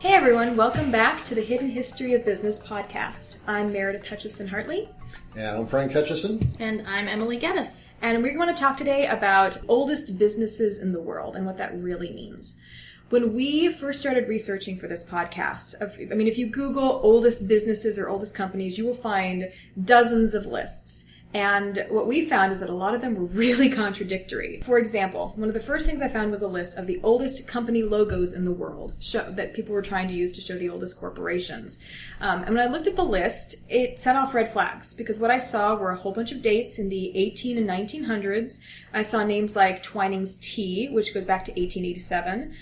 Hey everyone, welcome back to the Hidden History of Business podcast. I'm Meredith Hutchison Hartley. And I'm Frank Hutchison. And I'm Emily Geddes. And we're going to talk today about oldest businesses in the world and what that really means. When we first started researching for this podcast, if you Google oldest businesses or oldest companies, you will find dozens of lists. And what we found is that a lot of them were really contradictory. For example, one of the first things I found was a list of the oldest company logos in the world that people were trying to use to show the oldest corporations. And when I looked at the list, it set off red flags because what I saw were a whole bunch of dates in the 18 and 1900s. I saw names like Twinings Tea, which goes back to 1887,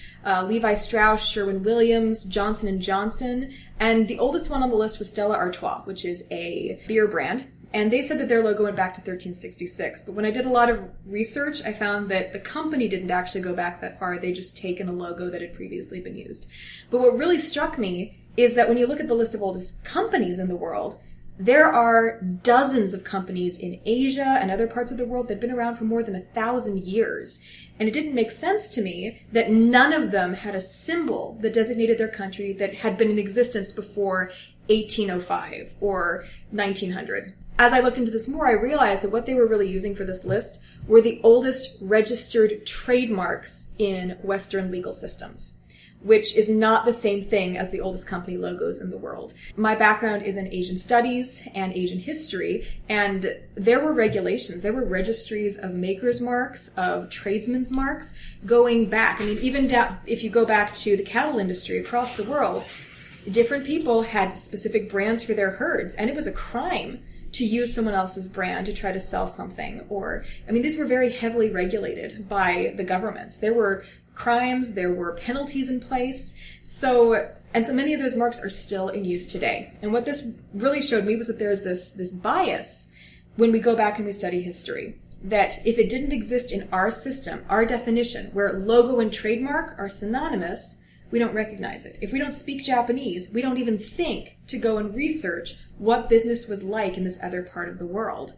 Levi Strauss, Sherwin-Williams, Johnson & Johnson, and the oldest one on the list was Stella Artois, which is a beer brand. And they said that their logo went back to 1366. But when I did a lot of research, I found that the company didn't actually go back that far. They just taken a logo that had previously been used. But what really struck me is that when you look at the list of oldest companies in the world, there are dozens of companies in Asia and other parts of the world that have been around for more than 1,000 years. And it didn't make sense to me that none of them had a symbol that designated their country that had been in existence before 1805 or 1900. As I looked into this more, I realized that what they were really using for this list were the oldest registered trademarks in Western legal systems, which is not the same thing as the oldest company logos in the world. My background is in Asian studies and Asian history, and there were regulations, there were registries of makers' marks, of tradesmen's marks, going back. Even if you go back to the cattle industry across the world, different people had specific brands for their herds, and it was a crime to use someone else's brand to try to sell something. These were very heavily regulated by the governments. There were crimes, there were penalties in place. So many of those marks are still in use today. And what this really showed me was that there's this bias when we go back and we study history, that if it didn't exist in our system, our definition, where logo and trademark are synonymous, we don't recognize it. If we don't speak Japanese, we don't even think to go and research what business was like in this other part of the world.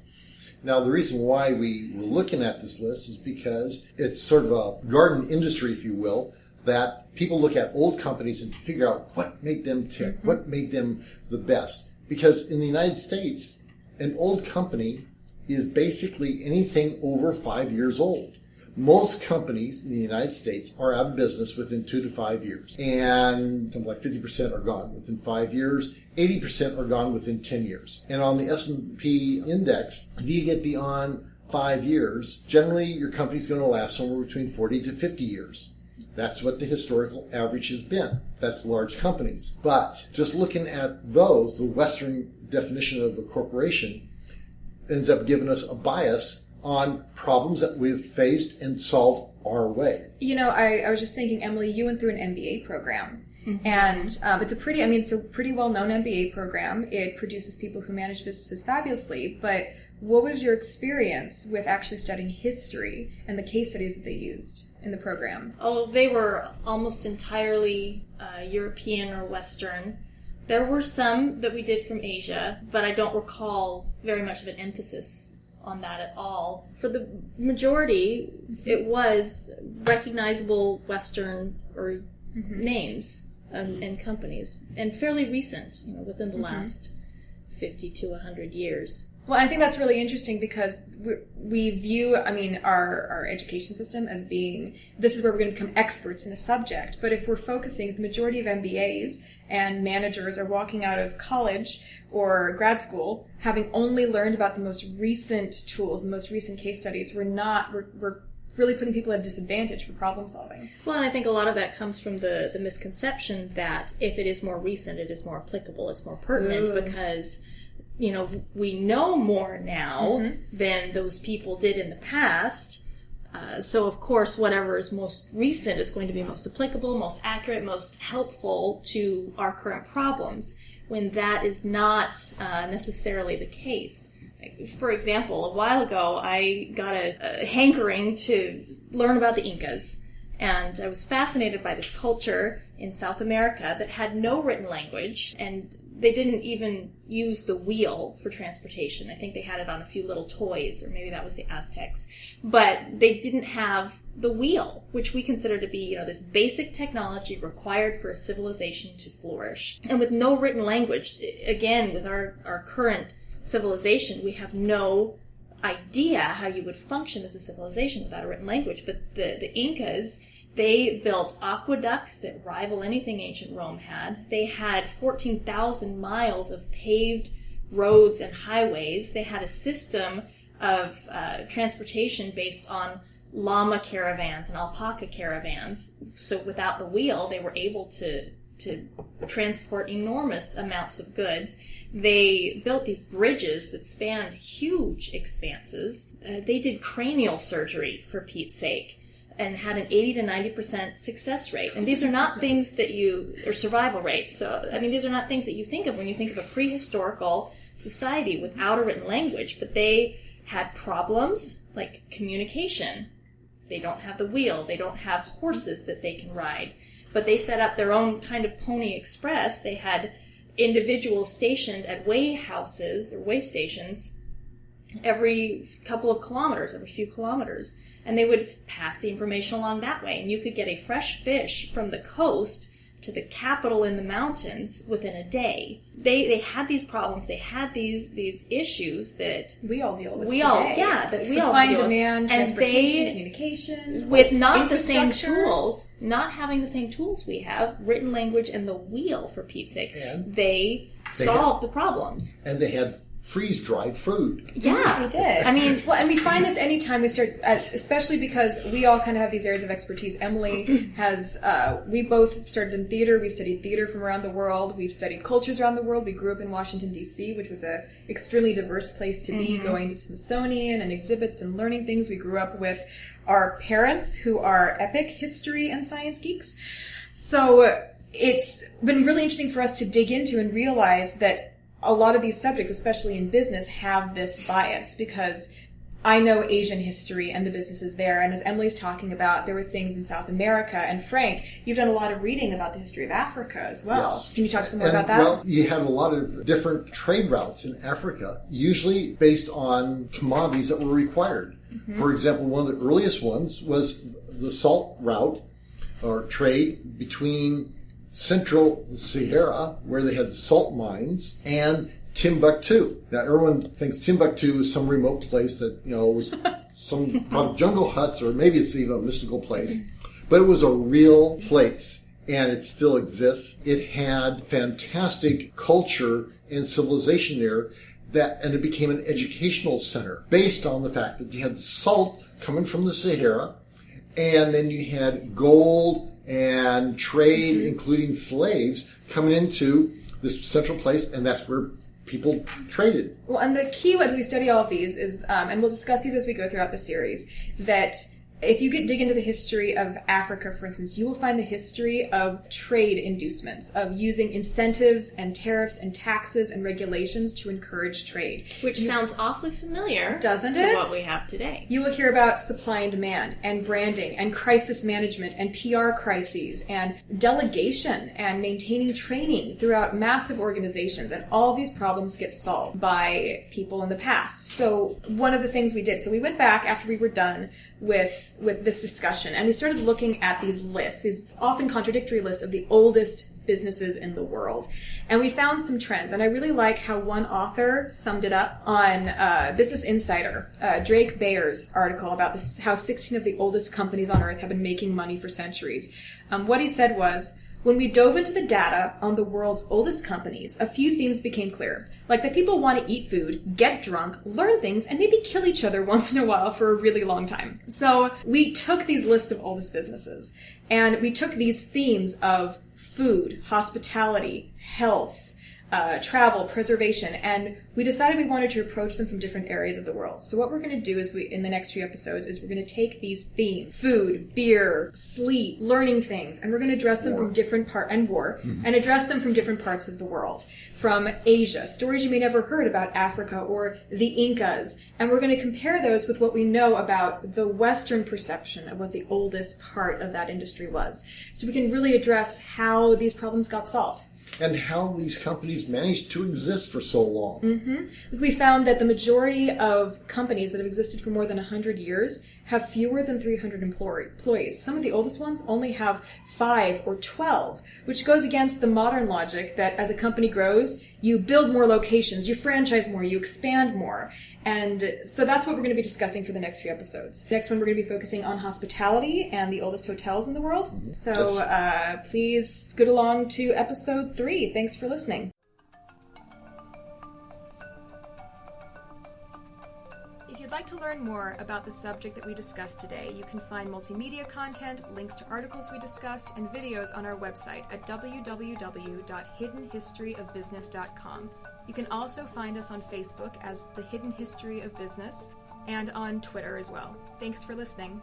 Now, the reason why we were looking at this list is because it's sort of a garden industry, if you will, that people look at old companies and figure out what made them tick, what made them the best. Because in the United States, an old company is basically anything over 5 years old. Most companies in the United States are out of business within 2 to 5 years. And something like 50% are gone within 5 years. 80% are gone within 10 years. And on the S&P index, if you get beyond 5 years, generally your company's going to last somewhere between 40 to 50 years. That's what the historical average has been. That's large companies. But just looking at those, the Western definition of a corporation ends up giving us a bias on problems that we've faced and solved our way. I was just thinking, Emily, you went through an MBA program. Mm-hmm. And it's a pretty well-known MBA program. It produces people who manage businesses fabulously. But what was your experience with actually studying history and the case studies that they used in the program? Oh, they were almost entirely European or Western. There were some that we did from Asia, but I don't recall very much of an emphasis on that at all. For the majority, it was recognizable Western or names and companies, and fairly recent, within the last 50 to 100 years. Well, I think that's really interesting because we view, our education system as being, this is where we're going to become experts in a subject. But if we're focusing, the majority of MBAs and managers are walking out of college or grad school having only learned about the most recent tools, the most recent case studies. We're really putting people at a disadvantage for problem solving. Well, and I think a lot of that comes from the misconception that if it is more recent, it is more applicable, it's more pertinent because we know more now than those people did in the past. So, of course, whatever is most recent is going to be most applicable, most accurate, most helpful to our current problems, when that is not necessarily the case. For example, a while ago, I got a hankering to learn about the Incas. And I was fascinated by this culture in South America that had no written language and they didn't even use the wheel for transportation. I think they had it on a few little toys, or maybe that was the Aztecs. But they didn't have the wheel, which we consider to be, this basic technology required for a civilization to flourish. And with no written language, again, with our current civilization, we have no idea how you would function as a civilization without a written language. But the Incas, they built aqueducts that rival anything ancient Rome had. They had 14,000 miles of paved roads and highways. They had a system of transportation based on llama caravans and alpaca caravans. So without the wheel, they were able to transport enormous amounts of goods. They built these bridges that spanned huge expanses. They did cranial surgery, for Pete's sake, and had an 80 to 90% success rate. And these are not things that or survival rate. So, these are not things that you think of when you think of a prehistorical society without a written language. But they had problems like communication. They don't have the wheel. They don't have horses that they can ride. But they set up their own kind of pony express. They had individuals stationed at way houses or way stations every couple of kilometers, every few kilometers. And they would pass the information along that way. And you could get a fresh fish from the coast to the capital in the mountains within a day. They had these problems. They had these issues that we all deal with today. Supply and demand, transportation, communication, with not the same tools, not having the same tools we have, written language and the wheel, for Pete's sake. They solved the problems. And they had freeze-dried food. Yeah, we did. And we find this anytime we start, especially because we all kind of have these areas of expertise. Emily has, we both started in theater. We studied theater from around the world. We've studied cultures around the world. We grew up in Washington, D.C., which was a extremely diverse place to be, going to the Smithsonian and exhibits and learning things. We grew up with our parents who are epic history and science geeks. So it's been really interesting for us to dig into and realize that a lot of these subjects, especially in business, have this bias, because I know Asian history and the businesses there. And as Emily's talking about, there were things in South America. And Frank, you've done a lot of reading about the history of Africa as well. Yes. Can you talk some more about that? Well, you had a lot of different trade routes in Africa, usually based on commodities that were required. Mm-hmm. For example, one of the earliest ones was the salt route, or trade between Central Sahara, where they had the salt mines, and Timbuktu. Now, everyone thinks Timbuktu is some remote place that, was some probably jungle huts, or maybe it's even a mystical place. But it was a real place, and it still exists. It had fantastic culture and civilization there, and it became an educational center based on the fact that you had salt coming from the Sahara, and then you had gold and trade, including slaves, coming into this central place, and that's where people traded. Well, and the key as we study all of these is, and we'll discuss these as we go throughout the series, that if you dig into the history of Africa, for instance, you will find the history of trade inducements, of using incentives and tariffs and taxes and regulations to encourage trade. Which sounds awfully familiar, doesn't it? To what we have today. You will hear about supply and demand and branding and crisis management and PR crises and delegation and maintaining training throughout massive organizations. And all of these problems get solved by people in the past. So one of the things we did, so we went back after we were done with this discussion, and we started looking at these lists, these often contradictory lists of the oldest businesses in the world. And we found some trends, and I really like how one author summed it up on Business Insider, Drake Bayer's article about this, how 16 of the oldest companies on Earth have been making money for centuries. What he said was, when we dove into the data on the world's oldest companies, a few themes became clear. Like that people want to eat food, get drunk, learn things, and maybe kill each other once in a while for a really long time. So we took these lists of oldest businesses, and we took these themes of food, hospitality, health, travel, preservation, and we decided we wanted to approach them from different areas of the world. So what we're going to do is in the next few episodes is we're going to take these themes, food, beer, sleep, learning things, and we're going to address them from different and address them from different parts of the world. From Asia, stories you may never heard about Africa or the Incas, and we're going to compare those with what we know about the Western perception of what the oldest part of that industry was. So we can really address how these problems got solved. and how these companies managed to exist for so long. We found that the majority of companies that have existed for more than 100 years have fewer than 300 employees. Some of the oldest ones only have 5 or 12, which goes against the modern logic that as a company grows, you build more locations, you franchise more, you expand more. And so that's what we're going to be discussing for the next few episodes. Next one, we're going to be focusing on hospitality and the oldest hotels in the world. So please scoot along to episode 3. Thanks for listening. If you'd like to learn more about the subject that we discussed today, you can find multimedia content, links to articles we discussed, and videos on our website at www.hiddenhistoryofbusiness.com. You can also find us on Facebook as The Hidden History of Business and on Twitter as well. Thanks for listening.